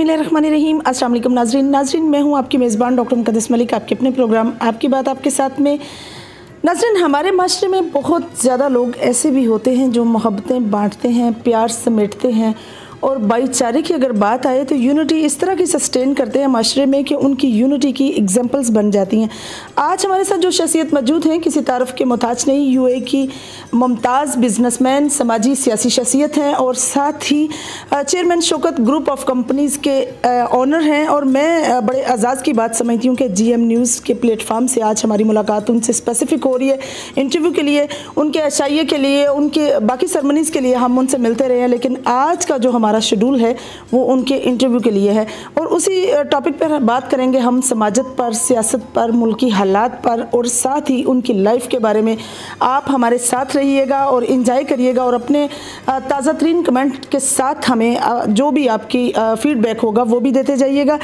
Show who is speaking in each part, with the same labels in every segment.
Speaker 1: बिस्मिल्लाहिर्रहमानिर्रहीम। अस्सलाम वालेकुम नाज़रीन, मैं हूँ आपकी मेज़बान डॉक्टर मुक़द्दस मलिक, आपके अपने प्रोग्राम आपकी बात आपके साथ में। नाज़रीन, हमारे माशरे में बहुत ज़्यादा लोग ऐसे भी होते हैं जो मोहब्बतें बांटते हैं, प्यार समेटते हैं और भाईचारे की अगर बात आए तो यूनिटी इस तरह की सस्टेन करते हैं माशरे में कि उनकी यूनिटी की एग्जांपल्स बन जाती हैं। आज हमारे साथ जो शख्सियत मौजूद हैं किसी तारफ़ के मोहताज नहीं, यूएई की मुमताज़ बिजनेसमैन, समाजी सियासी शख्सियत हैं और साथ ही chairman Shaukat group of companies के ऑनर हैं। और मैं बड़े एजाज़ की बात समझती हूँ कि GM न्यूज़ के प्लेटफार्म से आज हमारी मुलाकात उनसे स्पेसिफिक हो रही है इंटरव्यू के लिए, उनके अशाइये के लिए, उनके बाकी सरमनीज़ के लिए हम उनसे मिलते रहे हैं, लेकिन आज का जो हमारा शेड्यूल है वो उनके इंटरव्यू के लिए है। और उसी टॉपिक पर बात करेंगे हम समाजत पर, सियासत पर, मुल्की हालात पर और साथ ही उनकी लाइफ के बारे में। आप हमारे साथ रहिएगा और इंजॉय करिएगा और अपने ताज़ा तरीन कमेंट के साथ हमें जो भी आपकी फीडबैक होगा वो भी देते जाइएगा।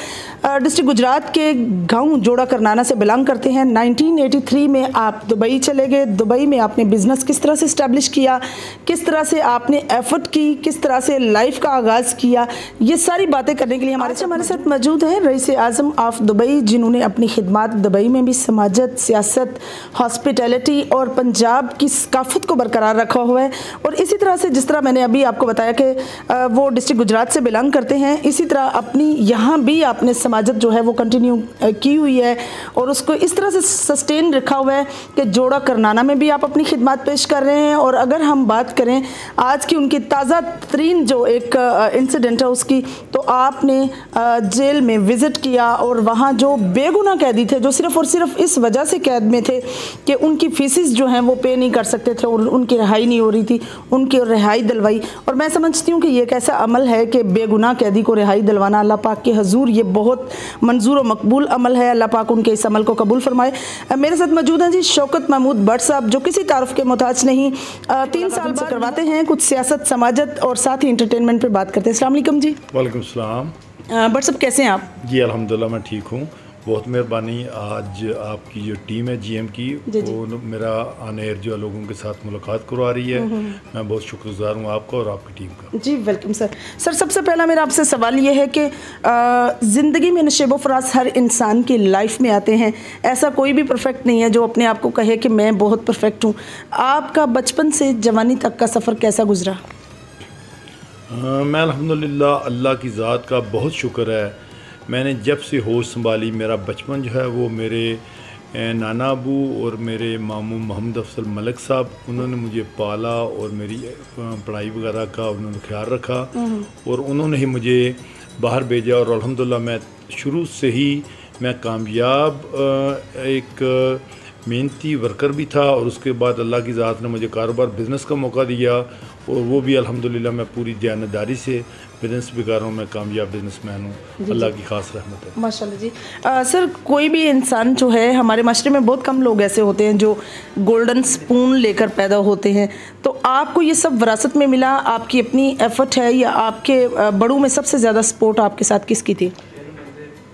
Speaker 1: डिस्ट्रिक्ट गुजरात के गांव जोड़ा करनाना से बिलोंग करते हैं। 1983 में आप दुबई चले गए। दुबई में आपने बिज़नेस किस तरह से इस्टेब्लिश किया, किस तरह से आपने एफर्ट की, किस तरह से लाइफ का आगाज़ किया, ये सारी बातें करने के लिए हमारे साथ मौजूद हैं रईस आज़म ऑफ दुबई, जिन्होंने अपनी खिदमात दुबई में भी समाजत, सियासत, हॉस्पिटैलिटी और पंजाब की सकाफत को बरकरार रखा हुआ है। और इसी तरह से जिस तरह मैंने अभी आपको बताया कि वो डिस्ट्रिक्ट गुजरात से बिलोंग करते हैं, इसी तरह अपनी यहाँ भी आपने समाजत जो है वो कंटिन्यू की हुई है और उसको इस तरह से सस्टेन रखा हुआ है कि जोड़ा करनाना में भी आप अपनी खिदमत पेश कर रहे हैं। और अगर हम बात करें आज की उनकी ताज़ा तरीन जो एक इंसिडेंट है उसकी, तो आपने जेल में विज़िट किया और वहाँ जो बेगुनाह कैदी थे जो सिर्फ़ और सिर्फ इस वजह से कैद में थे कि उनकी फीसिस जो हैं वो पे नहीं कर सकते थे और उनकी रिहाई नहीं हो रही थी, उनकी रिहाई दिलवाई। और मैं समझती हूँ कि ये एक ऐसा अमल है कि बेगुनाह कैदी को रिहाई दिलवाना अल्लाह पाक के हजूर ये बहुत मंजूर और मकबूल अमल है। अल्लाह पाक उनके इस अमल को कबूल फरमाए। मेरे साथ मौजूद हैं जी शौकत महमूद भट्ट साहब, जो किसी तारफ़ के मोहताज नहीं, 3 साल बाद करवाते हैं कुछ सियासत, समाजत और साथ ही इंटरटेनमेंट पर बात करते हैं। अस्सलाम वालेकुम जी।
Speaker 2: वालेकुम सलाम।
Speaker 1: भट्ट साहब कैसे हैं आप?
Speaker 2: जी अल्हम्दुलिल्लाह मैं ठीक हूँ, बहुत मेहरबानी। आज आपकी जो टीम है GM की वो मेरा आने एयर जो लोगों के साथ मुलाकात करवा रही है, मैं बहुत शुक्रगुजार हूँ आपका और आपकी टीम का।
Speaker 1: जी वेलकम सर। सबसे पहला मेरा आपसे सवाल ये है कि ज़िंदगी में नशेब फराज हर इंसान की लाइफ में आते हैं, ऐसा कोई भी परफेक्ट नहीं है जो अपने आप को कहे कि मैं बहुत परफेक्ट हूँ। आपका बचपन से जवानी तक का सफ़र कैसा गुजरा?
Speaker 2: मैं अल्हम्दुलिल्लाह अल्लाह की ज़ात का बहुत शुक्र है, मैंने जब से होश संभाली मेरा बचपन जो है वो मेरे नाना अबू और मेरे मामू मोहम्मद अफसल मलिक साहब उन्होंने मुझे पाला और मेरी पढ़ाई वगैरह का उन्होंने ख्याल रखा और उन्होंने ही मुझे बाहर भेजा। और अल्हम्दुलिल्लाह मैं शुरू से ही मैं कामयाब एक मेहनती वर्कर भी था और उसके बाद अल्लाह की ज़ात ने मुझे कारोबार बिज़नेस का मौका दिया और वो भी अल्हम्दुलिल्लाह मैं पूरी दयानतदारी से बिज़नेस भी कर रहा हूँ। मैं कामयाब बिज़नेसमैन हूँ, अल्लाह की ख़ास रहमत है।
Speaker 1: माशाल्लाह जी। सर, कोई भी इंसान जो है, हमारे माशरे में बहुत कम लोग ऐसे होते हैं जो गोल्डन स्पून लेकर पैदा होते हैं, तो आपको ये सब विरासत में मिला, आपकी अपनी एफर्ट है या आपके बड़ों में सबसे ज़्यादा सपोर्ट आपके साथ किसकी थी?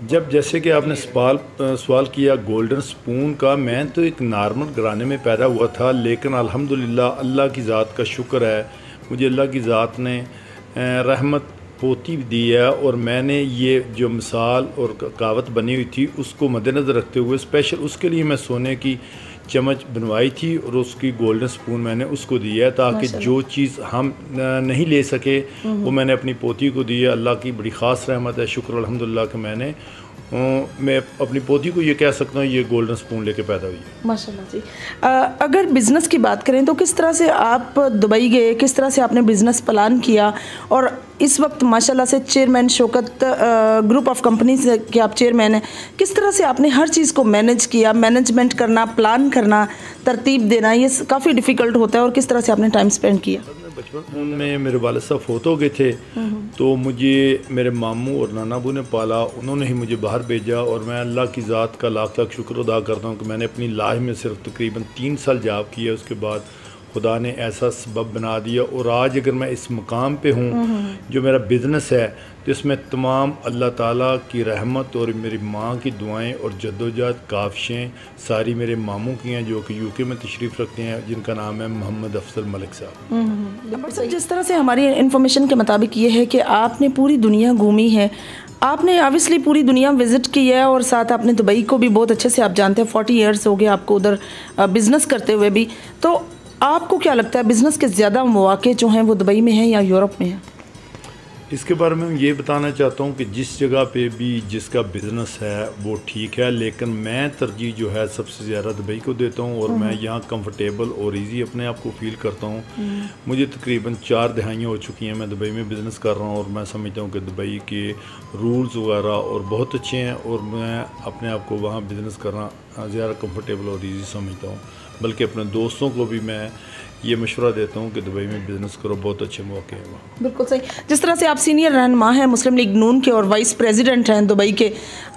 Speaker 2: जब जैसे कि आपने सवाल किया गोल्डन स्पून का, मैं तो एक नॉर्मल घराने में पैदा हुआ था, लेकिन अल्हम्दुलिल्लाह अल्लाह की ज़ात का शुक्र है, मुझे अल्लाह की ज़ात ने रहमत पोती दी है और मैंने ये जो मिसाल और कहावत बनी हुई थी उसको मद्देनज़र रखते हुए स्पेशल उसके लिए मैं सोने की चम्मच बनवाई थी और उसकी गोल्डन स्पून मैंने उसको दिया है ताकि जो चीज़ हम नहीं ले सके वो मैंने अपनी पोती को दी है। अल्लाह की बड़ी ख़ास रहमत है, शुक्र अल्हम्दुलिल्लाह कि मैं अपनी पोती को ये कह सकता हूँ ये गोल्डन स्पून लेके पैदा हुई है।
Speaker 1: माशाल्लाह जी। अगर बिज़नेस की बात करें तो किस तरह से आप दुबई गए, किस तरह से आपने बिज़नेस प्लान किया और इस वक्त माशाल्लाह से chairman Shaukat group of companies के आप चेयरमैन हैं, किस तरह से आपने हर चीज़ को मैनेज किया? मैनेजमेंट करना, प्लान करना, तरतीब देना, ये काफ़ी डिफ़िकल्ट होता है और किस तरह से आपने टाइम स्पेंड किया?
Speaker 2: बचपन में मेरे वालिद साहब फोत हो गए थे तो मुझे मेरे मामू और नाना अबू ने पाला, उन्होंने ही मुझे बाहर भेजा और मैं अल्लाह की ज़ात का लाख लाख शुक्र अदा करता हूँ कि मैंने अपनी लाइफ में सिर्फ तकरीबन 3 साल जॉब किया, उसके बाद खुदा ने ऐसा सबब बना दिया और आज अगर मैं इस मकाम पे हूँ जो मेरा बिज़नेस है तो इसमें तमाम अल्लाह ताला की रहमत और मेरी माँ की दुआएं और जद्दोजहद काविशें सारी मेरे मामू की हैं जो कि यूके में तशरीफ़ रखते हैं, जिनका नाम है मोहम्मद अफसल मलिक साहब।
Speaker 1: जिस तरह से हमारी इन्फॉर्मेशन के मुताबिक ये है कि आपने पूरी दुनिया घूमी है, आपने ऑब्वियसली पूरी दुनिया विज़िट की है और साथ आपने दुबई को भी बहुत अच्छे से आप जानते हैं, 40 इयर्स हो गए आपको उधर बिज़नेस करते हुए भी। तो आपको क्या लगता है बिज़नेस के ज़्यादा मौके जो हैं वो दुबई में हैं या यूरोप में हैं?
Speaker 2: इसके बारे में ये बताना चाहता हूँ कि जिस जगह पे भी जिसका बिज़नेस है वो ठीक है, लेकिन मैं तरजीह जो है सबसे ज़्यादा दुबई को देता हूँ और मैं यहाँ कंफर्टेबल और इजी अपने आप को फील करता हूँ। मुझे तकरीबन 4 दहाइयाँ हो चुकी हैं मैं दुबई में बिज़नेस कर रहा हूँ और मैं समझता हूँ कि दुबई के रूल्स वगैरह और बहुत अच्छे हैं और मैं अपने आप को वहाँ बिज़नेस करना ज़्यादा कंफर्टेबल और ईजी समझता हूँ। बल्कि अपने दोस्तों को भी मैं ये मशवरा देता हूँ कि दुबई में बिज़नेस करो, बहुत अच्छे मौके हैं वहाँ।
Speaker 1: बिल्कुल सही। जिस तरह से आप सीनियर रहनुमा हैं मुस्लिम लीग नून के और वाइस प्रेसिडेंट हैं दुबई के,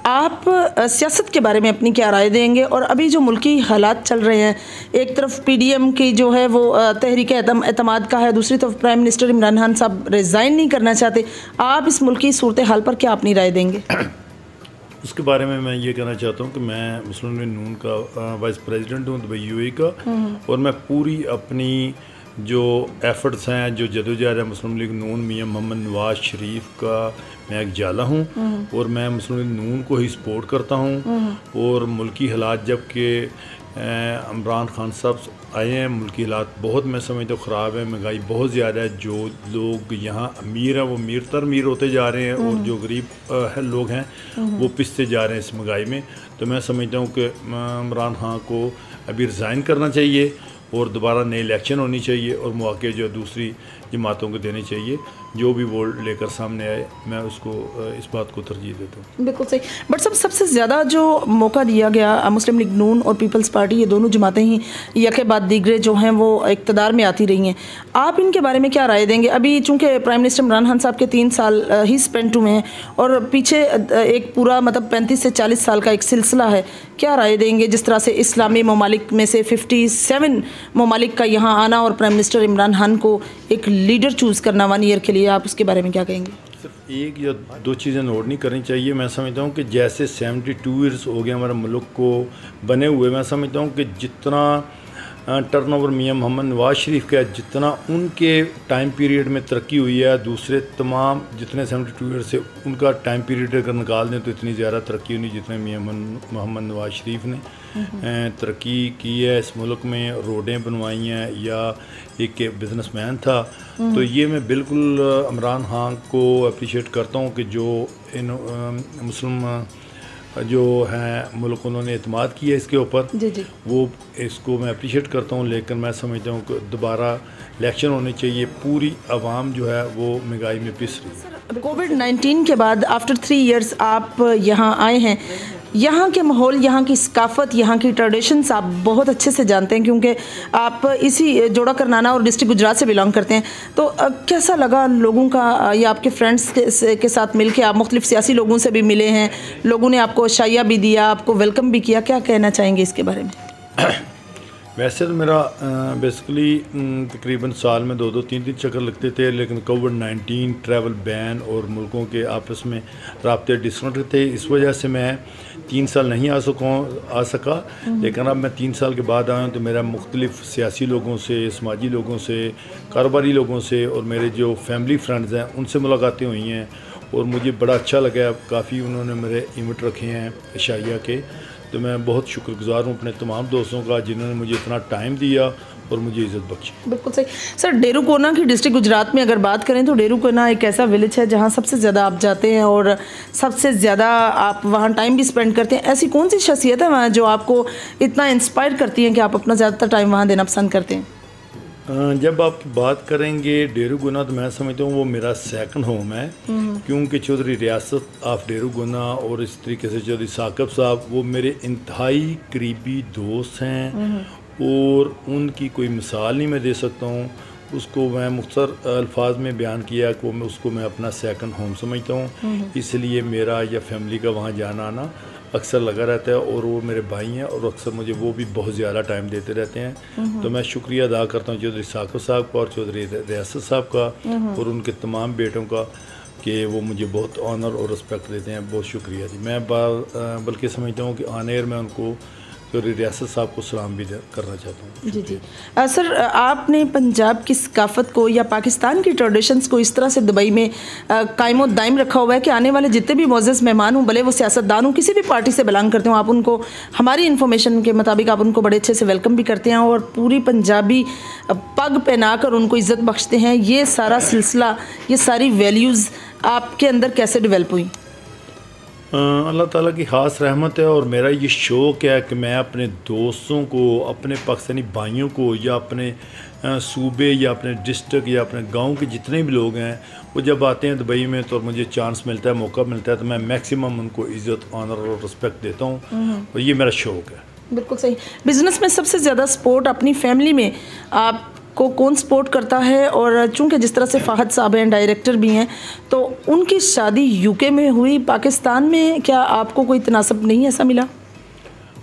Speaker 1: आप सियासत के बारे में अपनी क्या राय देंगे? और अभी जो मुल्की हालात चल रहे हैं, एक तरफ PDM की जो है वो तहरीक एतमाद का है, दूसरी तरफ प्राइम मिनिस्टर इमरान खान साहब रिज़ाइन नहीं करना चाहते। आप इस मुल्की सूरत हाल पर क्या अपनी राय देंगे?
Speaker 2: उसके बारे में मैं ये कहना चाहता हूँ कि मैं मुस्लिम लीग नून का वाइस प्रेसिडेंट हूँ दुबई UAE का, और मैं पूरी अपनी जो एफ़र्ट्स हैं, जो जदोजहद है मुस्लिम लीग नून मियां मोहम्मद नवाज शरीफ का मैं एक जाला हूँ और मैं मुस्लिम लीग नून को ही सपोर्ट करता हूँ। और मुल्की हालात जब कि इमरान खान साहब आए हैं, मुल्की हालात बहुत मैं समझता हूँ ख़राब है, महंगाई बहुत ज़्यादा है, जो लोग यहाँ अमीर हैं वो अमीर तर अमीर होते जा रहे हैं और जो गरीब लोग हैं वो पिसते जा रहे हैं इस महंगाई में। तो मैं समझता हूँ कि इमरान खान को अभी रिज़ाइन करना चाहिए और दोबारा नई इलेक्शन होनी चाहिए और मौके जो दूसरी जमातों को देने चाहिए। जो भी वोट लेकर सामने आए मैं उसको इस बात को तरजीह देता हूँ।
Speaker 1: बिल्कुल सही। बट सबसे ज़्यादा जो मौका दिया गया मुस्लिम लीग नून और पीपल्स पार्टी, ये दोनों जमातें ही यके बाद दीगरे जो हैं वो इक़्तिदार में आती रही हैं। आप इनके बारे में क्या राय देंगे? अभी चूँकि प्राइम मिनिस्टर इमरान खान साहब के 3 साल ही स्पेंड हुए हैं और पीछे एक पूरा मतलब 35 से 40 साल का एक सिलसिला है, क्या राय देंगे? जिस तरह से इस्लामी ममालिक में से 57 ममालिक का यहाँ आना और प्राइम मिनिस्टर इमरान खान को एक लीडर चूज़ करना 1 ईयर के लिए, आप उसके बारे में क्या कहेंगे?
Speaker 2: सिर्फ एक या दो चीज़ें नोट नहीं करनी चाहिए। मैं समझता हूँ कि जैसे 72 ईयर्स हो गए हमारे मुल्क को बने हुए, मैं समझता हूँ कि जितना टर्नओवर मियां मोहम्मद नवाज शरीफ का जितना उनके टाइम पीरियड में तरक्की हुई है, दूसरे तमाम जितने 72 ईयर से उनका टाइम पीरियड अगर निकाल दें तो इतनी ज़्यादा तरक्की नहीं जितने मियां मोहम्मद नवाज शरीफ ने तरक्की की है इस मुल्क में, रोडें बनवाई हैं या एक बिजनेसमैन था। तो ये मैं बिल्कुल इमरान खान को अप्रिशिएट करता हूँ कि जो इन मुस्लिम जो है मुल्क उन्होंने एतमाद किया इसके ऊपर, वो इसको मैं अप्रिशिएट करता हूँ। लेकिन मैं समझता हूँ कि दोबारा इलेक्शन होनी चाहिए। पूरी आवाम जो है वो महंगाई में पिस रही है।
Speaker 1: कोविड-19 के बाद आफ्टर 3 इयर्स आप यहाँ आए हैं, यहाँ के माहौल, यहाँ की सकाफ़त, यहाँ की ट्रेडिशंस आप बहुत अच्छे से जानते हैं क्योंकि आप इसी जोड़ा करनाना और डिस्ट्रिक्ट गुजरात से बिलोंग करते हैं। तो कैसा लगा लोगों का या आपके फ्रेंड्स के साथ मिल के? आप मुख्तलिफ सियासी लोगों से भी मिले हैं, लोगों ने आपको शाया भी दिया, आपको वेलकम भी किया, क्या कहना चाहेंगे इसके बारे में?
Speaker 2: वैसे तो मेरा बेसिकली तकरीबन साल में 2-2, 3-3 चक्कर लगते थे, लेकिन कोविड-19 ट्रैवल बैन और मुल्कों के आपस में राब्ते डिस्कनेक्ट थे, इस वजह से मैं 3 साल नहीं आ सका। लेकिन अब मैं 3 साल के बाद आया हूँ तो मेरा मुख्तलिफ सियासी लोगों से, समाजी लोगों से, कारोबारी लोगों से और मेरे जो फैमिली फ्रेंड्स हैं उनसे मुलाकातें हुई हैं और मुझे बड़ा अच्छा लगा। काफ़ी उन्होंने मेरे इवेंट रखे हैं शाया के, तो मैं बहुत शुक्रगुजार हूँ अपने तमाम दोस्तों का जिन्होंने मुझे इतना टाइम दिया और मुझे इज़्ज़त बख्शी।
Speaker 1: बिल्कुल सही। सर, डेरूकोना की डिस्ट्रिक्ट गुजरात में अगर बात करें तो डेरूकोना एक ऐसा विलेज है जहाँ सबसे ज़्यादा आप जाते हैं और सबसे ज़्यादा आप वहाँ टाइम भी स्पेंड करते हैं। ऐसी कौन सी शख्सियत है वहाँ जो आपको इतना इंस्पायर करती हैं कि आप अपना ज़्यादातर टाइम वहाँ देना पसंद करते हैं?
Speaker 2: जब आप बात करेंगे डेरूगुना तो मैं समझता हूँ वो मेरा सेकंड होम है, क्योंकि चौधरी रियासत ऑफ डेरूगुना और इस तरीके से चौधरी साकिब साहब वो मेरे इंतहाई करीबी दोस्त हैं और उनकी कोई मिसाल नहीं मैं दे सकता हूँ। उसको मैं मुख्तसर अल्फाज में बयान किया कि उसको मैं अपना सेकंड होम समझता हूँ, इसलिए मेरा या फैमिली का वहाँ जाना आना अक्सर लगा रहता है और वो मेरे भाई हैं और अक्सर मुझे वो भी बहुत ज़्यादा टाइम देते रहते हैं। तो मैं शुक्रिया अदा करता हूँ चौधरी साकिब साहब का और चौधरी रियासत साहब का और उनके तमाम बेटों का कि वो मुझे बहुत ऑनर और रिस्पेक्ट देते हैं। बहुत शुक्रिया जी। मैं बल्कि समझता हूँ कि ऑन एयर मैं उनको तो रियासत साहब को सलाम भी करना चाहता हूँ।
Speaker 1: जी जी सर, आपने पंजाब की सकाफ़त को या पाकिस्तान की ट्रेडिशंस को इस तरह से दुबई में कायम दायम रखा हुआ है कि आने वाले जितने भी मोअज़्ज़ज़ मेहमान हों, भले वो सियासतदान हों, किसी भी पार्टी से बिलोंग करते हो, आप उनको हमारी इन्फॉर्मेशन के मुताबिक आप उनको बड़े अच्छे से वेलकम भी करते हैं और पूरी पंजाबी पग पहना कर उनको इज़्ज़त बख्शते हैं। ये सारा सिलसिला, ये सारी वैल्यूज़ आपके अंदर कैसे डेवलप हुई?
Speaker 2: अल्लाह ताला की ख़ास रहमत है और मेरा ये शौक़ है कि मैं अपने दोस्तों को, अपने पाकिस्तानी भाइयों को या अपने सूबे या अपने डिस्ट्रिक्ट या अपने गांव के जितने भी लोग हैं, वो जब आते हैं दुबई में तो मुझे चांस मिलता है, मौका मिलता है, तो मैं मैक्सिमम उनको इज़्ज़त, ऑनर और रिस्पेक्ट देता हूँ और ये मेरा शौक़ है।
Speaker 1: बिल्कुल सही। बिज़नेस में सबसे ज़्यादा सपोर्ट अपनी फैमिली में आप को कौन सपोर्ट करता है? और चूंकि जिस तरह से फ़ाहद साहब हैं, डायरेक्टर भी हैं, तो उनकी शादी यूके में हुई, पाकिस्तान में क्या आपको कोई तनासब नहीं ऐसा मिला?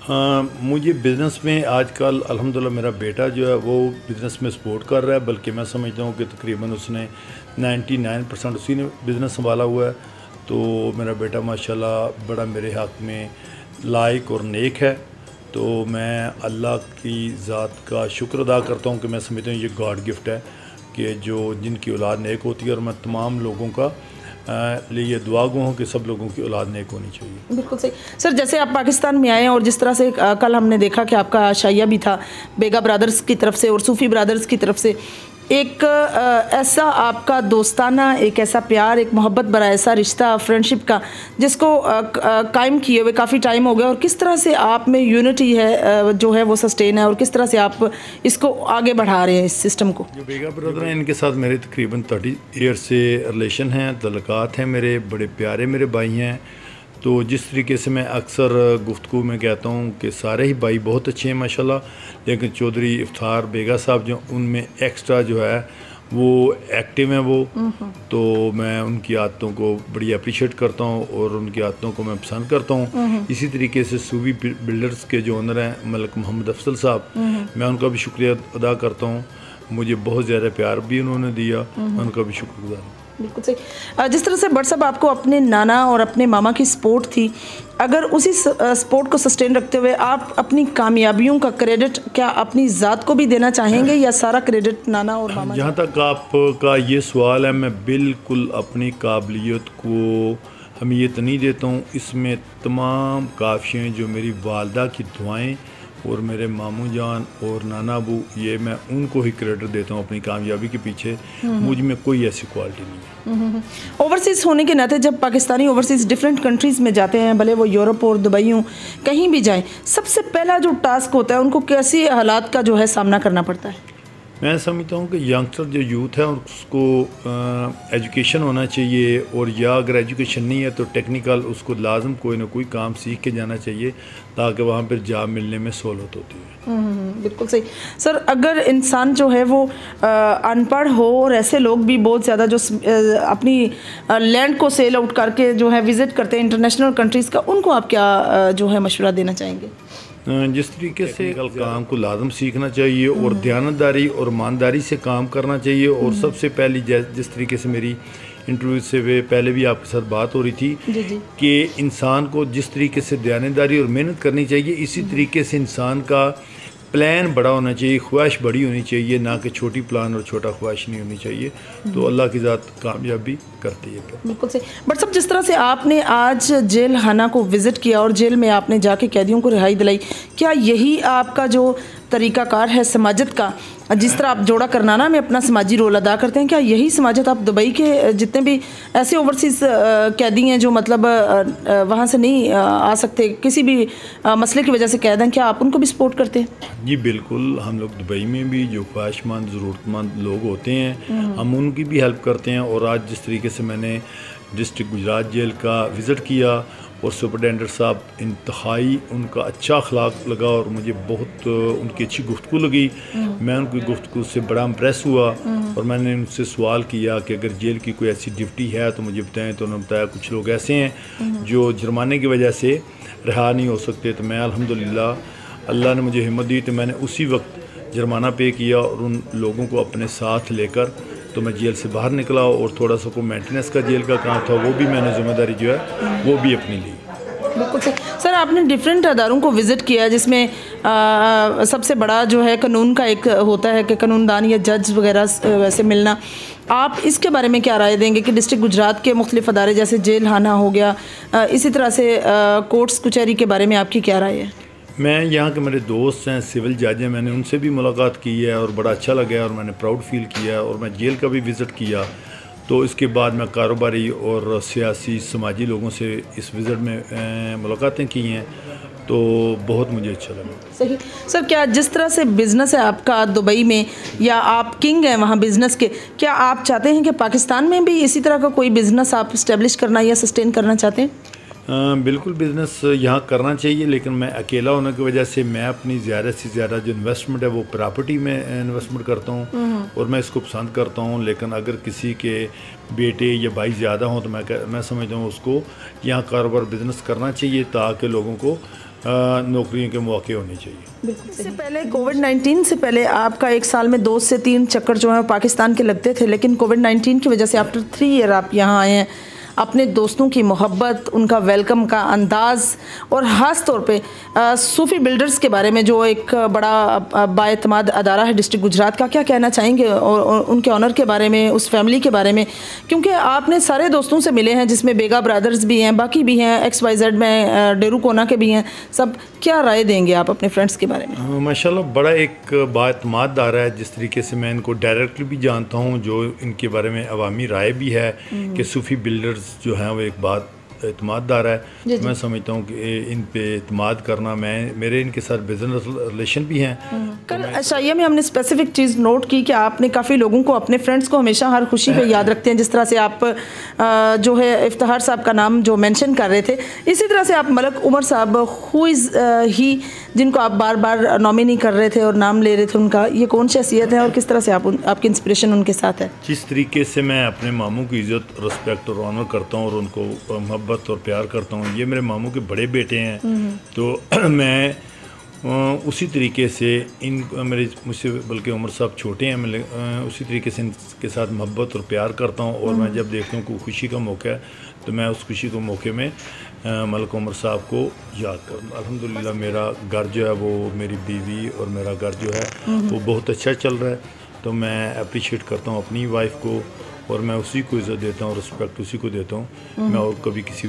Speaker 2: हाँ, मुझे बिज़नेस में आजकल अल्हम्दुलिल्लाह मेरा बेटा जो है वो बिज़नेस में सपोर्ट कर रहा है, बल्कि मैं समझता हूँ कि तकरीबन उसने 99% उसी ने बिज़नेस संभाला हुआ है। तो मेरा बेटा माशाल्लाह बड़ा मेरे हक़ में लायक और नेक है। तो मैं अल्लाह की ज़ात का शुक्र अदा करता हूँ कि मैं समझता हूँ ये गॉड गिफ्ट है कि जो जिनकी औलाद नेक होती है, और मैं तमाम लोगों का लिए दुआ गो हूँ कि सब लोगों की औलाद नेक होनी चाहिए।
Speaker 1: बिल्कुल सही। सर, जैसे आप पाकिस्तान में आए और जिस तरह से कल हमने देखा कि आपका शाइया भी था बेगा ब्रदर्स की तरफ से और सूफ़ी ब्रदर्स की तरफ से, एक ऐसा आपका दोस्ताना, एक ऐसा प्यार, एक मोहब्बत भरा ऐसा रिश्ता फ्रेंडशिप का जिसको कायम किए हुए काफ़ी टाइम हो गया, और किस तरह से आप में यूनिटी है जो है वो सस्टेन है, और किस तरह से आप इसको आगे बढ़ा रहे हैं इस सिस्टम को?
Speaker 2: जो बेगा ब्रदर हैं इनके साथ मेरे तकरीबन 30 ईयर से रिलेशन हैं, तल्लुकात हैं, मेरे बड़े प्यारे मेरे भाई हैं। तो जिस तरीके से मैं अक्सर गुफ्तगू में कहता हूँ कि सारे ही भाई बहुत अच्छे हैं माशाल्लाह, लेकिन चौधरी इफ्तार बेगा साहब जो उनमें एक्स्ट्रा जो है वो एक्टिव हैं वो, तो मैं उनकी आदतों को बड़ी अप्रिशिएट करता हूँ और उनकी आदतों को मैं पसंद करता हूँ। इसी तरीके से सूबी बिल्डर्स के जो ओनर हैं मलिक मोहम्मद अफसल साहब, मैं उनका भी शुक्रिया अदा करता हूँ। मुझे बहुत ज़्यादा प्यार भी उन्होंने दिया, मैं उनका भी शुक्रगुज़ार हूँ।
Speaker 1: बिल्कुल सही। जिस तरह से बट साहब आपको अपने नाना और अपने मामा की सपोर्ट थी, अगर उसी सपोर्ट को सस्टेन रखते हुए आप अपनी कामयाबियों का क्रेडिट क्या अपनी ज़ात को भी देना चाहेंगे या सारा क्रेडिट नाना और मामा?
Speaker 2: जहाँ तक आपका ये सवाल है, मैं बिल्कुल अपनी काबिलियत को अहमियत नहीं देता हूँ। इसमें तमाम काफ़ियाँ जो मेरी वालदा की दुआएं और मेरे मामू जान और नाना अबू, ये मैं उनको ही क्रेडिट देता हूँ अपनी कामयाबी के पीछे। मुझ में कोई ऐसी क्वालिटी नहीं है।
Speaker 1: ओवरसीज़ होने के नाते जब पाकिस्तानी ओवरसीज़ डिफरेंट कंट्रीज़ में जाते हैं, भले वो यूरोप और दुबई हों, कहीं भी जाएं, सबसे पहला जो टास्क होता है उनको कैसे हालात का जो है सामना करना पड़ता है?
Speaker 2: मैं समझता हूँ कि यंगस्टर जो यूथ है उसको एजुकेशन होना चाहिए, और या अगर एजुकेशन नहीं है तो टेक्निकल उसको लाजम कोई ना कोई काम सीख के जाना चाहिए ताकि वहाँ पर जॉब मिलने में सहूलत होती है।
Speaker 1: बिल्कुल सही। सर, अगर इंसान जो है वो अनपढ़ हो, और ऐसे लोग भी बहुत ज़्यादा जो अपनी लैंड को सेल आउट करके जो है विज़िट करते हैं इंटरनेशनल कंट्रीज़ का, उनको आप क्या जो है मशवरा देना चाहेंगे?
Speaker 2: जिस तरीके से काम को लाजम सीखना चाहिए और दयानतदारी और ईमानदारी से काम करना चाहिए। और सबसे पहली जिस तरीके से मेरी इंटरव्यू से पहले भी आपके साथ बात हो रही थी कि इंसान को जिस तरीके से दयानतदारी और मेहनत करनी चाहिए, इसी तरीके से इंसान का प्लान बड़ा होना चाहिए, ख्वाहिश बड़ी होनी चाहिए, ना कि छोटी प्लान और छोटा ख्वाहिश नहीं होनी चाहिए। तो अल्लाह की ज़ात कामयाबी करती है।
Speaker 1: बिल्कुल सही। बट सब जिस तरह से आपने आज जेल खाना को विज़िट किया और जेल में आपने जाके कैदियों को रिहाई दिलाई, क्या यही आपका जो तरीक़ाकार है समाजत का, जिस तरह आप जोड़ा करनाना में अपना समाजी रोल अदा करते हैं, क्या यही समाजत आप दुबई के जितने भी ऐसे ओवरसीज़ कैदी हैं जो मतलब वहाँ से नहीं आ सकते, किसी भी मसले की वजह से कैद हैं, क्या आप उनको भी सपोर्ट करते हैं?
Speaker 2: जी बिल्कुल, हम लोग दुबई में भी जो ख्वाहिशमंद ज़रूरतमंद लोग होते हैं हम उनकी भी हेल्प करते हैं। और आज जिस तरीके से मैंने डिस्ट्रिक्ट गुजरात जेल का विज़िट किया और सुपरटेंडेंट साहब इंतहाई उनका अच्छा अखलाक लगा और मुझे बहुत उनकी अच्छी गुफ्तगू लगी। मैं उनकी गुफ्तगू से बड़ा इम्प्रेस हुआ और मैंने उनसे सवाल किया कि अगर जेल की कोई ऐसी ड्यूटी है तो मुझे बताएं। तो उन्होंने बताया कुछ लोग ऐसे हैं जो जुर्माने की वजह से रिहा नहीं हो सकते। तो मैं अल्हम्दुलिल्लाह अल्लाह ने मुझे हिम्मत दी तो मैंने उसी वक्त जुर्माना पे किया और उन लोगों को अपने साथ लेकर तो मैं जेल से बाहर निकला। और थोड़ा सा को मेंटेनेंस का जेल का काम था वो भी मैंने ज़िम्मेदारी जो है वो भी अपनी ली।
Speaker 1: बिल्कुल सही। सर, आपने डिफरेंट अदारों को विज़िट किया है, जिसमें सबसे बड़ा जो है कानून का एक होता है कि कानूनदान या जज वगैरह वैसे मिलना। आप इसके बारे में क्या राय देंगे कि डिस्ट्रिक्ट गुजरात के मुख्तलिफ अदारे जैसे जेल खाना हो गया, इसी तरह से कोर्ट्स कचहरी के बारे में आपकी क्या राय है?
Speaker 2: मैं यहाँ के मेरे दोस्त हैं सिविल जज हैं, मैंने उनसे भी मुलाकात की है और बड़ा अच्छा लगा और मैंने प्राउड फील किया है। और मैं जेल का भी विज़िट किया, तो इसके बाद मैं कारोबारी और सियासी समाजी लोगों से इस विज़िट में मुलाकातें की हैं, तो बहुत मुझे अच्छा लगा।
Speaker 1: सही। सर, क्या जिस तरह से बिज़नेस है आपका दुबई में, या आप किंग हैं वहाँ बिज़नेस के, क्या आप चाहते हैं कि पाकिस्तान में भी इसी तरह का कोई बिज़नेस आप इस्टेब्लिश करना या सस्टेन करना चाहते हैं?
Speaker 2: बिल्कुल बिज़नेस यहाँ करना चाहिए, लेकिन मैं अकेला होने की वजह से मैं अपनी ज़्यादा से ज़्यादा जो इन्वेस्टमेंट है वो प्रॉपर्टी में इन्वेस्टमेंट करता हूँ और मैं इसको पसंद करता हूँ। लेकिन अगर किसी के बेटे या भाई ज़्यादा हों तो मैं समझता हूँ उसको यहाँ कारोबार बिज़नेस करना चाहिए, ताकि लोगों को नौकरियों के मौके होने चाहिए।
Speaker 1: इससे पहले कोविड-19 से पहले आपका एक साल में 2 से 3 चक्कर जो है पाकिस्तान के लगते थे, लेकिन कोविड-19 की वजह से आफ्टर 3 ईयर आप यहाँ आए हैं। अपने दोस्तों की मोहब्बत, उनका वेलकम का अंदाज़, और ख़ास तौर पे सूफ़ी बिल्डर्स के बारे में जो एक बड़ा बाएतमाद अदारा है डिस्ट्रिक्ट गुजरात का, क्या कहना चाहेंगे? और उनके ऑनर के बारे में, उस फैमिली के बारे में, क्योंकि आपने सारे दोस्तों से मिले हैं जिसमें बेगा ब्रदर्स भी हैं, बाकी भी हैं, XYZ में डेरू कोना के भी हैं सब। क्या राय देंगे आप अपने फ्रेंड्स के बारे में?
Speaker 2: माशाल्लाह बड़ा एक बाएतमाद अदारा है। जिस तरीके से मैं इनको डायरेक्टली भी जानता हूँ, जो इनके बारे में अवामी राय भी है कि सूफ़ी बिल्डर्स जो हैं वो एक बात एतमाददार है। तो मैं समझता हूँ कि इन पे एतमाद करना, मेरे इनके साथ बिजनेस रिलेशन भी हैं।
Speaker 1: कल अशाइया में हमने स्पेसिफिक चीज़ नोट की कि आपने काफ़ी लोगों को, अपने फ्रेंड्स को हमेशा हर खुशी पे याद रखते हैं, जिस तरह से आप जो है इफ्तिखार साहब का नाम जो मेंशन कर रहे थे, इसी तरह से आप मलक उमर साहब हु इज़ ही, जिनको आप बार बार नॉमिनी कर रहे थे और नाम ले रहे थे, उनका ये कौन शख्सियत है और किस तरह से आपकी इंस्पिरेशन उनके साथ है?
Speaker 2: जिस तरीके से मैं अपने मामू की इज़्ज़त, रिस्पेक्ट और ऑनर करता हूँ और उनको मोहब्बत और प्यार करता हूँ, ये मेरे मामू के बड़े बेटे हैं, तो मैं उसी तरीके से मुझसे बल्कि उमर साहब छोटे हैं, मैं उसी तरीके से इनके साथ मोहब्बत और प्यार करता हूँ। और मैं जब देखता हूँ कोई खुशी का मौका है तो मैं उस खुशी के मौके में मलक उमर साहब को याद करूँ। अल्हम्दुलिल्लाह मेरा घर जो है वो, मेरी बीवी और मेरा घर जो है वो बहुत अच्छा चल रहा है, तो मैं अप्रिशिएट करता हूँ अपनी वाइफ को और मैं उसी को इज़्ज़त देता हूँ, रिस्पेक्ट उसी को देता हूँ। मैं और कभी किसी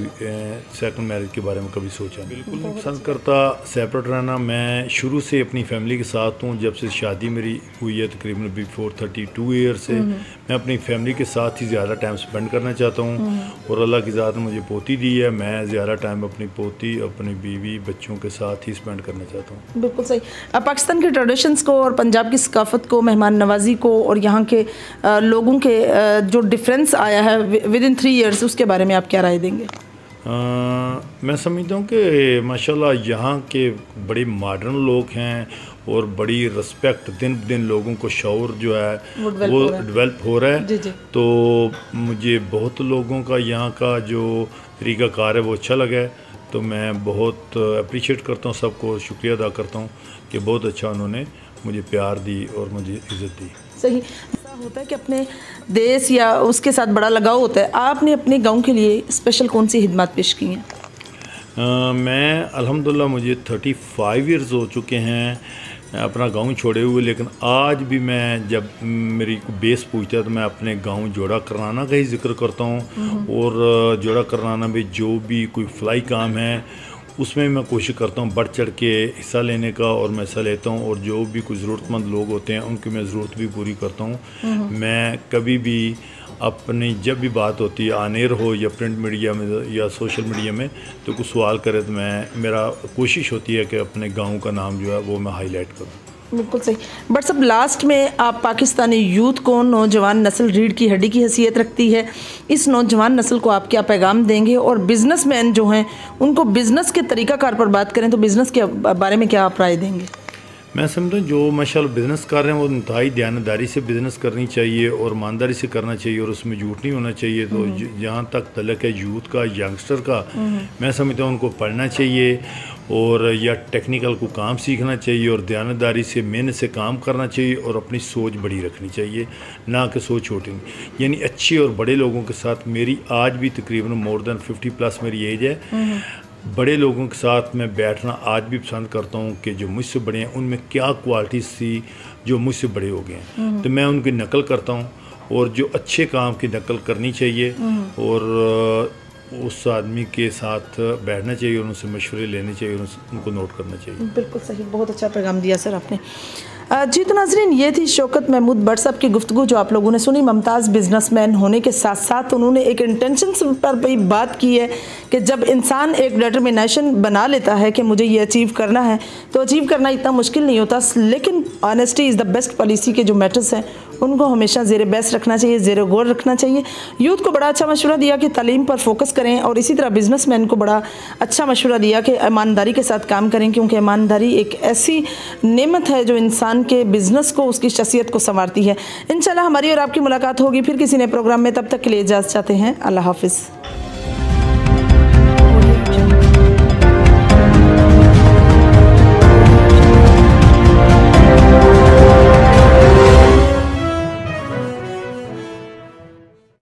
Speaker 2: सेकंड मैरिज के बारे में कभी सोचा नहीं। बिल्कुल नहीं पसंद करता सेपरेट रहना। मैं शुरू से अपनी फैमिली के साथ हूँ, जब से शादी मेरी हुई है तकरीबन बिफोर 32 ईयर से मैं अपनी फैमिली के साथ ही ज़्यादा टाइम स्पेंड करना चाहता हूँ। और अल्लाह की ज़ात ने मुझे पोती दी है, मैं ज़्यादा टाइम अपनी पोती, अपनी बीवी, बच्चों के साथ ही स्पेंड करना चाहता हूँ।
Speaker 1: बिल्कुल सही। पाकिस्तान के ट्रेडिशंस को और पंजाब की सकाफ़त को, मेहमान नवाजी को और यहाँ के लोगों के जो डिफरेंस आया है विद इन 3 ईयर्स, उसके बारे में आप क्या राय देंगे?
Speaker 2: मैं समझता हूँ कि माशाल्लाह यहाँ के बड़े मॉडर्न लोग हैं और बड़ी रिस्पेक्ट, दिन ब दिन लोगों को शऊर जो है वो डेवलप हो रहा है।
Speaker 1: जी।
Speaker 2: तो मुझे बहुत लोगों का यहाँ का जो तरीक़ाकार है वो अच्छा लगा है, तो मैं बहुत अप्रिशिएट करता हूँ, सबको शुक्रिया अदा करता हूँ कि बहुत अच्छा उन्होंने मुझे प्यार दी और मुझे इज़्ज़त दी।
Speaker 1: सही। ऐसा होता है कि अपने देश या उसके साथ बड़ा लगाव होता है। आपने अपने गांव के लिए स्पेशल कौन सी खिदमत पेश की हैं?
Speaker 2: मैं अल्हम्दुलिल्लाह मुझे 35 ईयर्स हो चुके हैं अपना गांव छोड़े हुए, लेकिन आज भी मैं जब मेरी बेस पूछता है तो मैं अपने गांव जोड़ा करनाना का ही जिक्र करता हूँ। और जोड़ा करनाना में जो भी कोई फलाई काम है उसमें मैं कोशिश करता हूँ बढ़ चढ़ के हिस्सा लेने का, और मैं हिस्सा लेता हूँ। और जो भी कोई ज़रूरतमंद लोग होते हैं उनकी मैं ज़रूरत भी पूरी करता हूँ। मैं कभी भी अपनी जब भी बात होती है आनेर हो या प्रिंट मीडिया में या सोशल मीडिया में, तो कुछ सवाल करे तो मेरा कोशिश होती है कि अपने गांव का नाम जो है वो मैं हाईलाइट करूं।
Speaker 1: बिल्कुल सही। बट सब लास्ट में आप पाकिस्तानी यूथ को, नौजवान नस्ल रीढ़ की हड्डी की हैसियत रखती है, इस नौजवान नस्ल को आप क्या पैगाम देंगे? और बिजनेसमैन जो हैं उनको बिज़नेस के तरीक़ाकार पर बात करें तो बिज़नेस के बारे में क्या आप राय देंगे?
Speaker 2: मैं समझता हूँ जो माशाल्लाह बिज़नेस कर रहे हैं वो इंतहाई दयानतदारी से बिज़नेस करनी चाहिए और ईमानदारी से करना चाहिए और उसमें झूठ नहीं होना चाहिए। तो जहाँ तक तलक है यूथ का, यंगस्टर का, मैं समझता हूँ उनको पढ़ना चाहिए और या टेक्निकल को काम सीखना चाहिए और दयानतदारी से, मेहनत से काम करना चाहिए और अपनी सोच बड़ी रखनी चाहिए, ना कि सोच छोटी। यानी अच्छे और बड़े लोगों के साथ मेरी आज भी तकरीबन मोर देन 50+ मेरी एज है। बड़े लोगों के साथ मैं बैठना आज भी पसंद करता हूँ कि जो मुझसे बड़े हैं उनमें क्या क्वालिटीज़ थी जो मुझसे बड़े हो गए हैं, तो मैं उनकी नकल करता हूँ और जो अच्छे काम की नकल करनी चाहिए और उस आदमी के साथ बैठना चाहिए और उनसे मशवरे लेने चाहिए और उनको नोट करना चाहिए।
Speaker 1: बिल्कुल सही, बहुत अच्छा पैगाम दिया सर आपने। जी तो नाज़रीन, ये थी शौकत महमूद भट्ट साहब की गुफ्तगू जो आप लोगों ने सुनी। मुमताज़ बिजनेसमैन होने के साथ साथ उन्होंने एक इंटेंशन पर भी बात की है कि जब इंसान एक डिटर्मिनेशन बना लेता है कि मुझे ये अचीव करना है तो अचीव करना इतना मुश्किल नहीं होता, लेकिन honesty is the best policy के जो मैटर्स हैं उनको हमेशा ज़ेर बेस्ट रखना चाहिए, ज़ेर गौर रखना चाहिए। यूथ को बड़ा अच्छा मशवरा दिया कि तालीम पर फोकस करें और इसी तरह बिजनेसमैन को बड़ा अच्छा मशवरा दिया कि ईमानदारी के साथ काम करें, क्योंकि ईमानदारी एक ऐसी नेमत है जो इंसान के बिज़नेस को, उसकी शख्सियत को संवारती है। इंशाल्लाह हमारी और आपकी मुलाकात होगी फिर किसी नए प्रोग्राम में, तब तक के लिए इजाज़त चाहते हैं। अल्लाह हाफिज़।